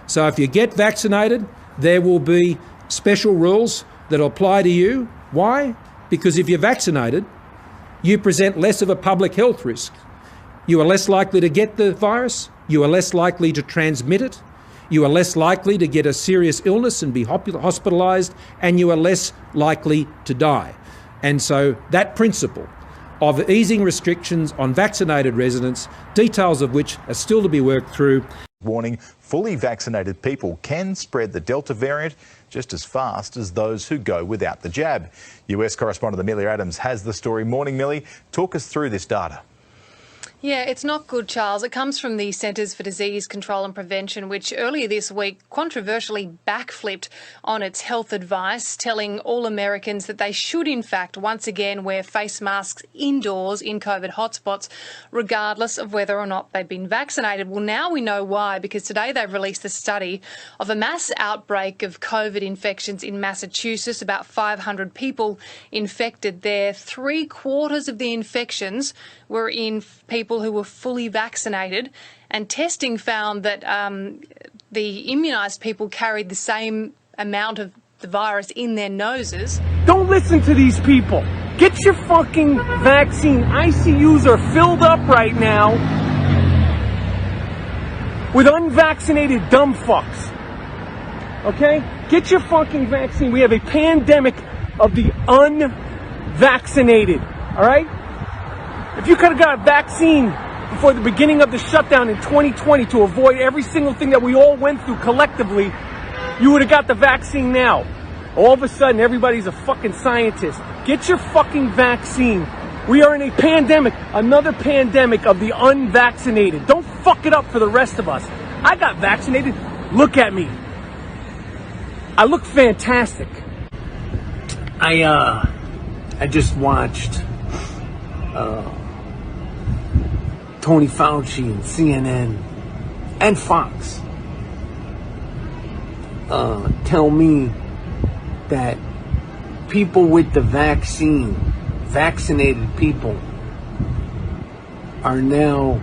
So if you get vaccinated, there will be special rules that apply to you. Why? Because if you're vaccinated, you present less of a public health risk. You are less likely to get the virus. You are less likely to transmit it. You are less likely to get a serious illness and be hospitalised, and you are less likely to die. And so that principle of easing restrictions on vaccinated residents, details of which are still to be worked through. Warning, fully vaccinated people can spread the Delta variant just as fast as those who go without the jab. US correspondent Amelia Adams has the story. Morning, Millie. Talk us through this data. Yeah, it's not good, Charles. It comes from the Centres for Disease Control and Prevention, which earlier this week controversially backflipped on its health advice, telling all Americans that they should, in fact, once again wear face masks indoors in COVID hotspots, regardless of whether or not they've been vaccinated. Well, now we know why, because today they've released a study of a mass outbreak of COVID infections in Massachusetts, about 500 people infected there. 3/4 of the infections were in people who were fully vaccinated, and testing found that the immunised people carried the same amount of the virus in their noses. Don't listen to these people. Get your fucking vaccine. ICUs are filled up right now with unvaccinated dumb fucks. Okay? Get your fucking vaccine. We have a pandemic of the unvaccinated. All right? If you could have got a vaccine before the beginning of the shutdown in 2020 to avoid every single thing that we all went through collectively, you would have got the vaccine now. All of a sudden, everybody's a fucking scientist. Get your fucking vaccine. We are in a pandemic, another pandemic of the unvaccinated. Don't fuck it up for the rest of us. I got vaccinated. Look at me. I look fantastic. I just watched Tony Fauci and CNN and Fox tell me that people with the vaccine, vaccinated people, are now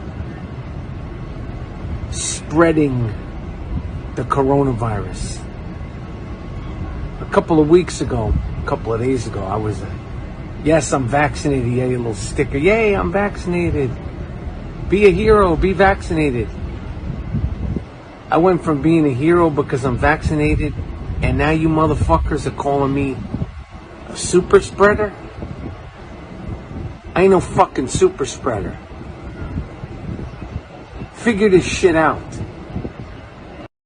spreading the coronavirus. A couple of weeks ago, a couple of days ago, I was yes, I'm vaccinated. Yay, a little sticker. Yay, I'm vaccinated. Be a hero. Be vaccinated. I went from being a hero because I'm vaccinated, and now you motherfuckers are calling me a super spreader? I ain't no fucking super spreader. Figure this shit out.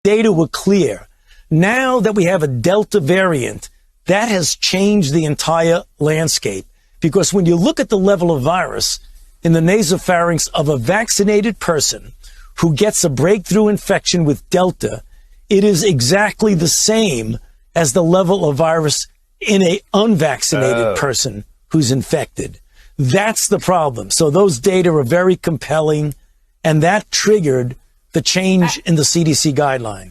Data were clear. Now that we have a Delta variant, that has changed the entire landscape. Because when you look at the level of virus in the nasopharynx of a vaccinated person who gets a breakthrough infection with Delta, it is exactly the same as the level of virus in an unvaccinated person who's infected. That's the problem. So those data are very compelling, and that triggered the change in the CDC guideline.